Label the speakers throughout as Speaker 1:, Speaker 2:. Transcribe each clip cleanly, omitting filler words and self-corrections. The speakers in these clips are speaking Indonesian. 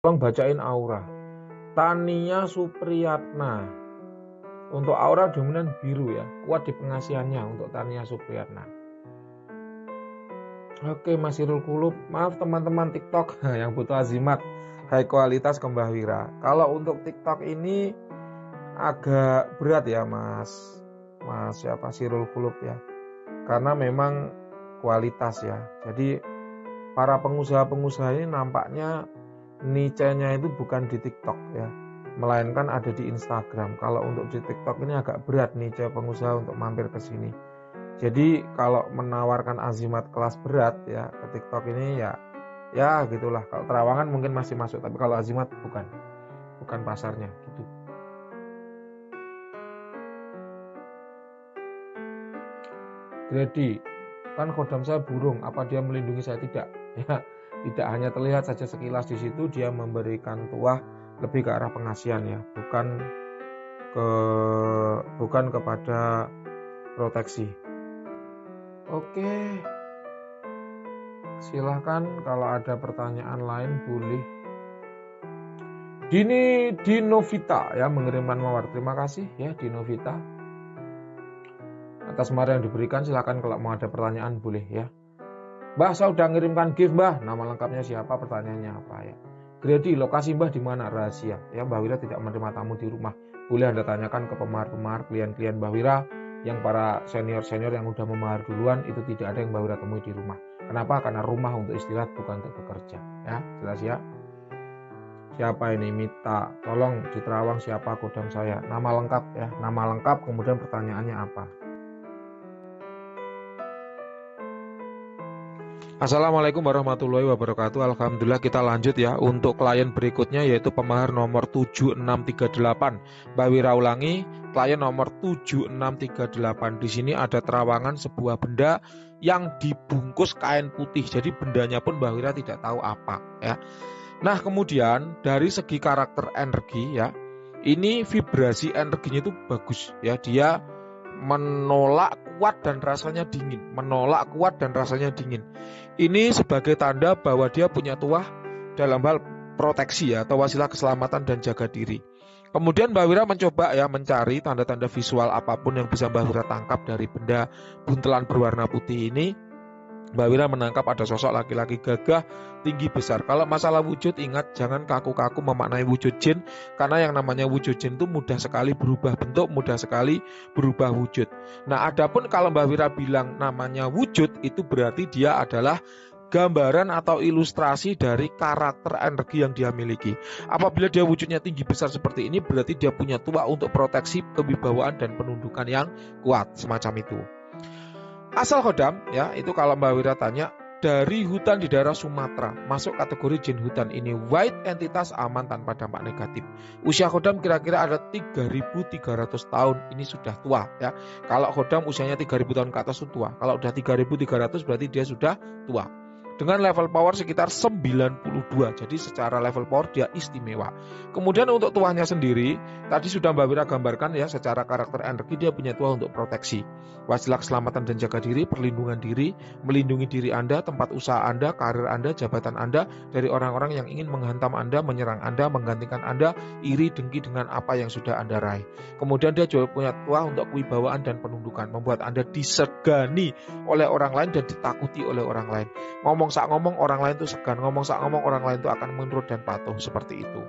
Speaker 1: Tolong bacain aura. Tania Supriyatna. Untuk aura dominan biru ya, kuat di pengasihannya untuk Tania Supriyatna. Oke, Mas Irul Kulub, maaf teman-teman TikTok yang butuh azimat high kualitas ke Mbah Wira. Kalau untuk TikTok ini agak berat ya Mas siapa Sirul Kulub ya. Karena memang kualitas ya. Jadi para pengusaha-pengusaha ini nampaknya niche-nya itu bukan di TikTok ya, melainkan ada di Instagram. Kalau untuk di TikTok ini agak berat niche pengusaha untuk mampir ke sini. Jadi kalau menawarkan azimat kelas berat ya ke TikTok ini ya gitulah. Kalau terawangan mungkin masih masuk, tapi kalau azimat bukan pasarnya gitu. Grady, kan kodam saya burung, apa dia melindungi saya? Tidak ya. Tidak hanya terlihat saja sekilas di situ, dia memberikan tuah lebih ke arah pengasihan ya, bukan kepada proteksi. Oke, silahkan kalau ada pertanyaan lain boleh. Dinovita ya mengirimkan mawar, terima kasih ya Dinovita atas mawar yang diberikan. Silahkan kalau mau ada pertanyaan boleh ya. Mbah, saya udah ngirimkan gift Mbah. Nama lengkapnya siapa, pertanyaannya apa ya. Grady, lokasi Mbah di mana? Rahasia. Ya, Mbah Wira tidak menerima tamu di rumah. Boleh Anda tanyakan ke pemahar-pemahar, klien-klien Mbah Wira yang para senior-senior yang udah memahar duluan, itu tidak ada yang Mbah Wira temui di rumah. Kenapa? Karena rumah untuk istirahat bukan untuk bekerja. Ya, jelas ya. Siapa ini? Mita. Tolong di Terawang siapa kodam saya? Nama lengkap ya. Nama lengkap kemudian pertanyaannya apa? Assalamualaikum warahmatullahi wabarakatuh. Alhamdulillah kita lanjut ya untuk klien berikutnya yaitu pemahar nomor 7638. Mbak Wira ulangi, klien nomor 7638. Di sini ada terawangan sebuah benda yang dibungkus kain putih. Jadi bendanya pun Mbak Wira tidak tahu apa ya. Nah, kemudian dari segi karakter energi ya, ini vibrasi energinya itu bagus ya. Dia menolak kuat dan rasanya dingin. Ini sebagai tanda bahwa dia punya tuah dalam hal proteksi ya, atau wasilah keselamatan dan jaga diri. Kemudian Mbak Wira mencoba ya mencari tanda-tanda visual apapun yang bisa Mbak Wira tangkap dari benda buntelan berwarna putih ini. Mbak Wira menangkap ada sosok laki-laki gagah, tinggi besar. Kalau masalah wujud, ingat jangan kaku-kaku memaknai wujud jin, karena yang namanya wujud jin itu mudah sekali berubah bentuk, mudah sekali berubah wujud. Nah, adapun kalau Mbak Wira bilang namanya wujud, itu berarti dia adalah gambaran atau ilustrasi dari karakter energi yang dia miliki. Apabila dia wujudnya tinggi besar seperti ini, berarti dia punya tuah untuk proteksi, kewibawaan dan penundukan yang kuat, semacam itu. Asal kodam ya, itu kalau Mbak Wira tanya dari hutan di daerah Sumatera, masuk kategori jin hutan. Ini white entitas aman tanpa dampak negatif. Usia kodam kira-kira ada 3.300 tahun. Ini sudah tua ya. Kalau kodam usianya 3.000 tahun ke atas itu tua. Kalau udah 3.300 berarti dia sudah tua. Dengan level power sekitar 92. Jadi secara level power dia istimewa. Kemudian untuk tuahnya sendiri, tadi sudah Mbak Wira gambarkan ya, secara karakter energi dia punya tuah untuk proteksi, wasilah keselamatan dan jaga diri, perlindungan diri, melindungi diri Anda, tempat usaha Anda, karir Anda, jabatan Anda dari orang-orang yang ingin menghantam Anda, menyerang Anda, menggantikan Anda, iri dengki dengan apa yang sudah Anda raih. Kemudian dia juga punya tuah untuk kewibawaan dan penundukan, membuat Anda disegani oleh orang lain dan ditakuti oleh orang lain. Ngomong orang lain itu segan, ngomong orang lain itu akan menurut dan patuh, seperti itu.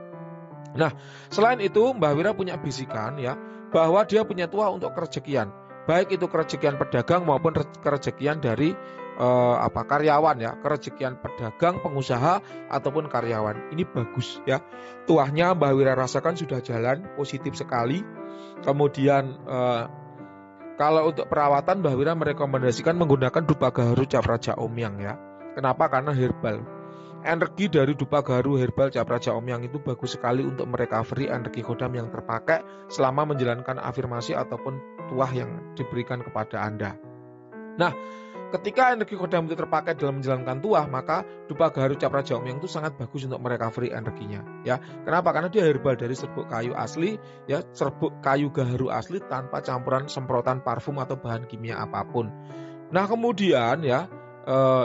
Speaker 1: Nah, selain itu Mbah Wira punya bisikan ya, bahwa dia punya tuah untuk kerejekian, baik itu kerejekian pedagang maupun kerejekian dari karyawan ya, kerejekian pedagang, pengusaha ataupun karyawan. Ini bagus ya. Tuahnya Mbah Wira rasakan sudah jalan positif sekali. Kemudian kalau untuk perawatan Mbah Wira merekomendasikan menggunakan dupa gaharu cap raja omyang ya. Kenapa? Karena herbal. Energi dari dupa gaharu herbal cap raja omyang itu bagus sekali untuk merecovery energi kodam yang terpakai selama menjalankan afirmasi ataupun tuah yang diberikan kepada Anda. Nah, ketika energi kodam itu terpakai dalam menjalankan tuah, maka dupa gaharu cap raja omyang itu sangat bagus untuk merecovery energinya ya. Kenapa? Karena dia herbal dari serbuk kayu asli ya, serbuk kayu gaharu asli tanpa campuran semprotan parfum atau bahan kimia apapun. Nah, kemudian ya,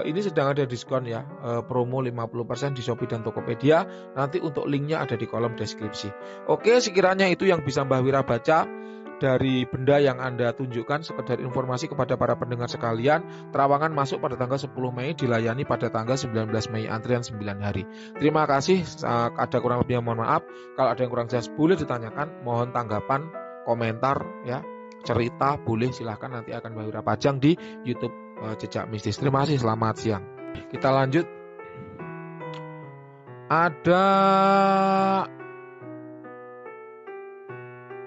Speaker 1: ini sedang ada diskon ya, promo 50% di Shopee dan Tokopedia. Nanti untuk linknya ada di kolom deskripsi. Oke, sekiranya itu yang bisa Mbah Wira baca dari benda yang Anda tunjukkan. Sekedar informasi kepada para pendengar sekalian, terawangan masuk pada tanggal 10 Mei, dilayani pada tanggal 19 Mei, antrian 9 hari. Terima kasih, ada kurang lebihnya mohon maaf. Kalau ada yang kurang jelas boleh ditanyakan, mohon tanggapan, komentar ya, cerita boleh, silahkan, nanti akan Mbah Wira pajang di YouTube Jejak Mistis. Terima kasih, selamat siang. Kita lanjut. Ada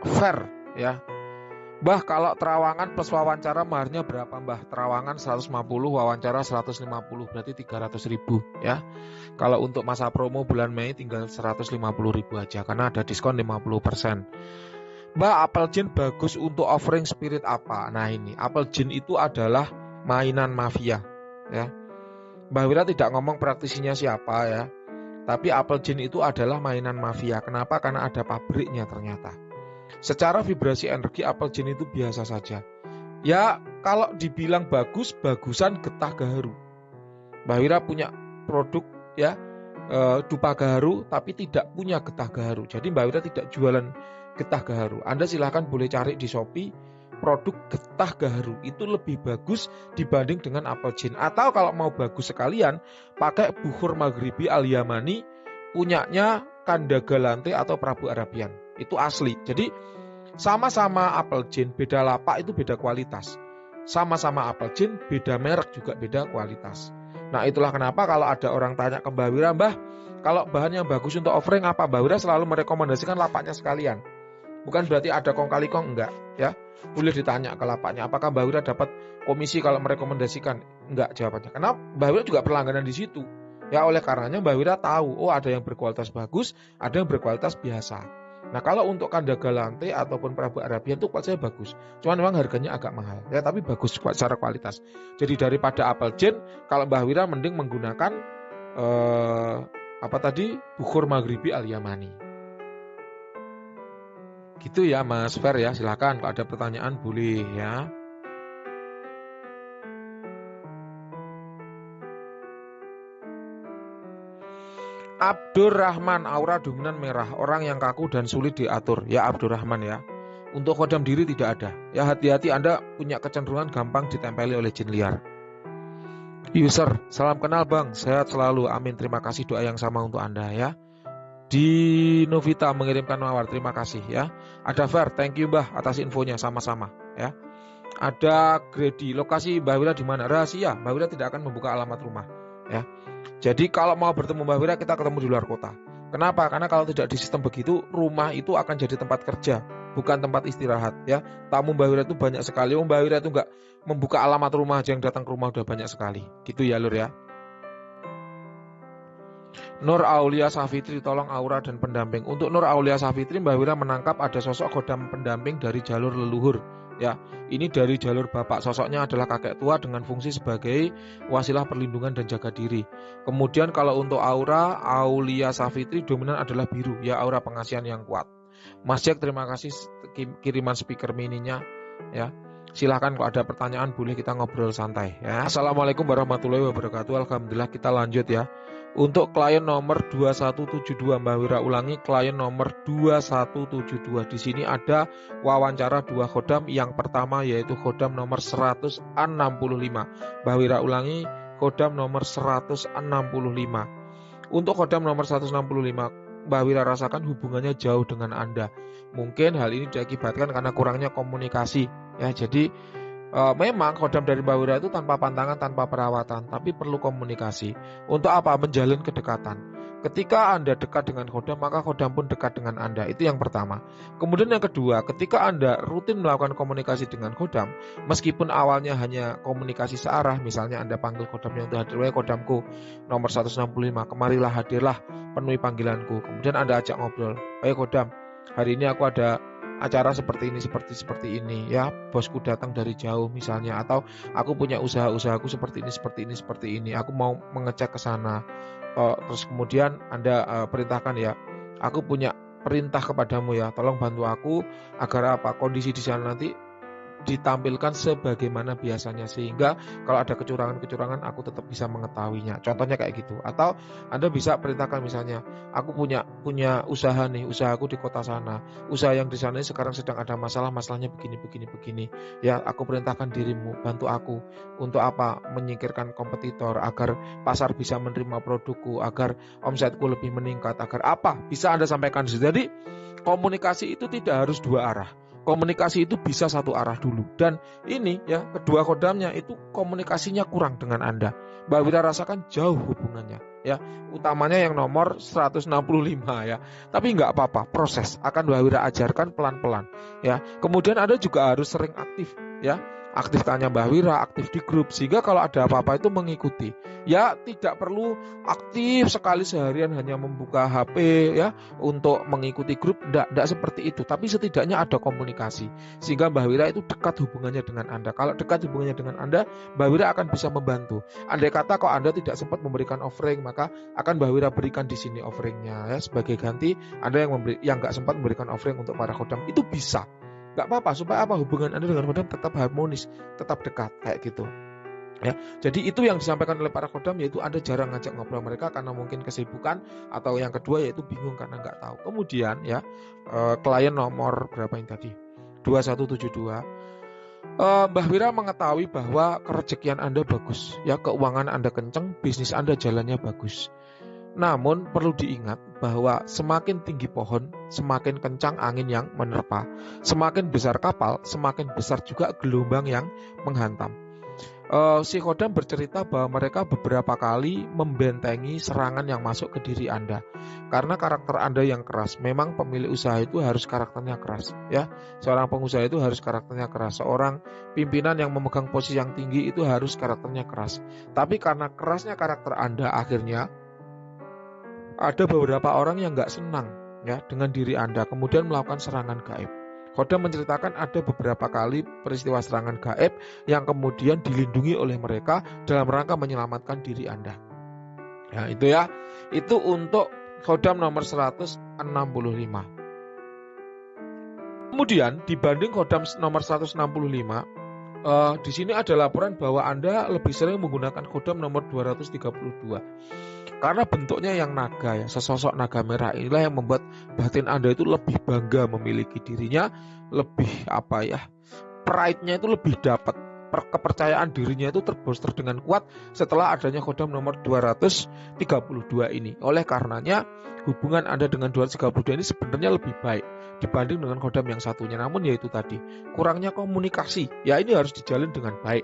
Speaker 1: Fer ya. Mbah, kalau terawangan plus wawancara maharnya berapa Mbah? Terawangan 150, wawancara 150, berarti 300.000 ya. Kalau untuk masa promo bulan Mei tinggal 150.000 aja karena ada diskon 50%. Mbah, apel jin bagus untuk offering spirit apa? Nah ini, apel jin itu adalah mainan mafia ya. Mbah Wira tidak ngomong praktisinya siapa ya, tapi apel jin itu adalah mainan mafia. Kenapa? Karena ada pabriknya ternyata. Secara vibrasi energi apel jin itu biasa saja ya. Kalau dibilang bagus, bagusan getah gaharu. Mbah Wira punya produk ya, dupa gaharu, tapi tidak punya getah gaharu. Jadi Mbah Wira tidak jualan getah gaharu. Anda silahkan boleh cari di Shopee produk getah gaharu, itu lebih bagus dibanding dengan apel jin. Atau kalau mau bagus sekalian, pakai bukhur maghribi al-yamani punyanya Kanda Galante atau Prabu Arabian. Itu asli. Jadi sama-sama apel jin, beda lapak itu beda kualitas. Sama-sama apel jin, beda merek juga beda kualitas. Nah itulah kenapa kalau ada orang tanya ke Mbah Wira, Mbah, kalau bahan yang bagus untuk offering apa? Mbah Wira selalu merekomendasikan lapaknya sekalian. Bukan berarti ada kong kali kong, enggak ya. Boleh ditanya ke lapaknya, apakah Mbah Wira dapat komisi kalau merekomendasikan? Enggak jawabannya. Karena Mbah Wira juga berlangganan di situ. Ya oleh karenanya Mbah Wira tahu, oh ada yang berkualitas bagus, ada yang berkualitas biasa. Nah kalau untuk Kanda Galante ataupun Prabu Arabian itu kualitasnya bagus. Cuman memang harganya agak mahal ya, tapi bagus secara kualitas. Jadi daripada apel jin, kalau Mbah Wira mending menggunakan bukhur maghribi al-yamani. Gitu ya Mas Fer ya, silakan kalau ada pertanyaan boleh ya. Abdurrahman, aura dominan merah, orang yang kaku dan sulit diatur. Ya Abdurrahman ya. Untuk kodam diri tidak ada. Ya hati-hati, Anda punya kecenderungan gampang ditempeli oleh jin liar. User, salam kenal Bang, sehat selalu, amin. Terima kasih doa yang sama untuk Anda ya. Di Novita mengirimkan mawar, terima kasih ya. Ada Fer, thank you Mbah atas infonya, sama-sama ya. Ada Grady, lokasi Mbah Wira di mana? Rahasia, Mbah Wira tidak akan membuka alamat rumah ya. Jadi kalau mau bertemu Mbah Wira, kita ketemu di luar kota. Kenapa? Karena kalau tidak di sistem begitu, rumah itu akan jadi tempat kerja, bukan tempat istirahat ya. Tamu Mbah Wira itu banyak sekali. Mbah Wira itu nggak membuka alamat rumah aja, yang datang ke rumah udah banyak sekali. Gitu ya Lur ya. Nur Aulia Safitri, tolong aura dan pendamping. Untuk Nur Aulia Safitri, Mbah Wira menangkap ada sosok kodam pendamping dari jalur leluhur ya. Ini dari jalur bapak, sosoknya adalah kakek tua dengan fungsi sebagai wasilah perlindungan dan jaga diri. Kemudian kalau untuk aura Aulia Safitri, dominan adalah biru ya, aura pengasihan yang kuat. Mas Jack, terima kasih kiriman speaker mininya ya. Silahkan kalau ada pertanyaan boleh kita ngobrol santai ya. Assalamualaikum warahmatullahi wabarakatuh. Alhamdulillah, kita lanjut ya. Untuk klien nomor 2172, Mbah Wira ulangi, klien nomor 2172. Di sini ada wawancara 2 khodam. Yang pertama yaitu khodam nomor 165. Mbah Wira ulangi, khodam nomor 165. Untuk khodam nomor 165, Mbah Wira rasakan hubungannya jauh dengan Anda. Mungkin hal ini diakibatkan karena kurangnya komunikasi ya. Jadi memang khodam dari Mbah Wira itu tanpa pantangan, tanpa perawatan, tapi perlu komunikasi. Untuk apa? Menjalin kedekatan. Ketika Anda dekat dengan khodam, maka khodam pun dekat dengan Anda. Itu yang pertama. Kemudian yang kedua, ketika Anda rutin melakukan komunikasi dengan khodam, meskipun awalnya hanya komunikasi searah, misalnya Anda panggil khodamnya untuk hadir, khodamku nomor 165, kemarilah, hadirlah, penuhi panggilanku. Kemudian Anda ajak ngobrol, khodam, hari ini aku ada acara seperti ini ya, bosku datang dari jauh misalnya, atau aku punya usahaku seperti ini, aku mau mengecek ke sana. Terus kemudian Anda perintahkan ya, aku punya perintah kepadamu ya, tolong bantu aku agar apa, kondisi di sana nanti ditampilkan sebagaimana biasanya, sehingga kalau ada kecurangan-kecurangan aku tetap bisa mengetahuinya. Contohnya kayak gitu. Atau Anda bisa perintahkan misalnya, aku punya usaha nih, usahaku di kota sana. Usaha yang di sana sekarang sedang ada masalah, masalahnya begini. Ya, aku perintahkan dirimu, bantu aku untuk apa? Menyingkirkan kompetitor agar pasar bisa menerima produkku, agar omsetku lebih meningkat, agar apa? Bisa Anda sampaikan. Jadi komunikasi itu tidak harus dua arah. Komunikasi itu bisa satu arah dulu. Dan ini ya, kedua kodamnya itu komunikasinya kurang dengan Anda. Mbak Wira rasakan jauh hubungannya ya. Utamanya yang nomor 165 ya. Tapi nggak apa-apa, proses akan Mbak Wira ajarkan pelan-pelan ya. Kemudian Anda juga harus sering aktif ya. Aktif tanya Mbak Wira, aktif di grup, sehingga kalau ada apa-apa itu mengikuti. Ya, tidak perlu aktif sekali seharian hanya membuka HP ya untuk mengikuti grup, enggak seperti itu. Tapi setidaknya ada komunikasi, sehingga Mbak Wira itu dekat hubungannya dengan Anda. Kalau dekat hubungannya dengan Anda, Mbak Wira akan bisa membantu. Andai kata kalau Anda tidak sempat memberikan offering, maka akan Mbak Wira berikan di sini offeringnya ya, sebagai ganti Anda yang nggak sempat memberikan offering untuk para kodam, itu bisa. Gak apa-apa, supaya apa, hubungan Anda dengan kodam tetap harmonis, tetap dekat kayak gitu ya. Jadi itu yang disampaikan oleh para kodam, yaitu Anda jarang ngajak ngobrol mereka karena mungkin kesibukan, atau yang kedua yaitu bingung karena nggak tahu. Kemudian ya, klien nomor berapa yang tadi, 2172, Mbah Wira mengetahui bahwa kerezekian Anda bagus ya, keuangan Anda kenceng, bisnis Anda jalannya bagus. Namun perlu diingat bahwa semakin tinggi pohon, semakin kencang angin yang menerpa. Semakin besar kapal, semakin besar juga gelombang yang menghantam. Si kodam bercerita bahwa mereka beberapa kali membentengi serangan yang masuk ke diri Anda. Karena karakter Anda yang keras. Memang pemilik usaha itu harus karakternya keras ya. Seorang pengusaha itu harus karakternya keras. Seorang pimpinan yang memegang posisi yang tinggi itu harus karakternya keras. Tapi karena kerasnya karakter Anda, akhirnya ada beberapa orang yang nggak senang ya dengan diri Anda, kemudian melakukan serangan gaib. Kodam menceritakan ada beberapa kali peristiwa serangan gaib yang kemudian dilindungi oleh mereka dalam rangka menyelamatkan diri Anda. Ya, itu ya. Itu untuk kodam nomor 165. Kemudian dibanding kodam nomor 165, di sini ada laporan bahwa Anda lebih sering menggunakan kodam nomor 232. Karena bentuknya yang naga ya, sesosok naga merah inilah yang membuat batin Anda itu lebih bangga memiliki dirinya, lebih apa ya, pride-nya itu lebih dapat, kepercayaan dirinya itu terbooster dengan kuat setelah adanya kodam nomor 232 ini. Oleh karenanya hubungan Anda dengan 232 ini sebenarnya lebih baik dibanding dengan kodam yang satunya. Namun yaitu tadi, kurangnya komunikasi ya, ini harus dijalin dengan baik.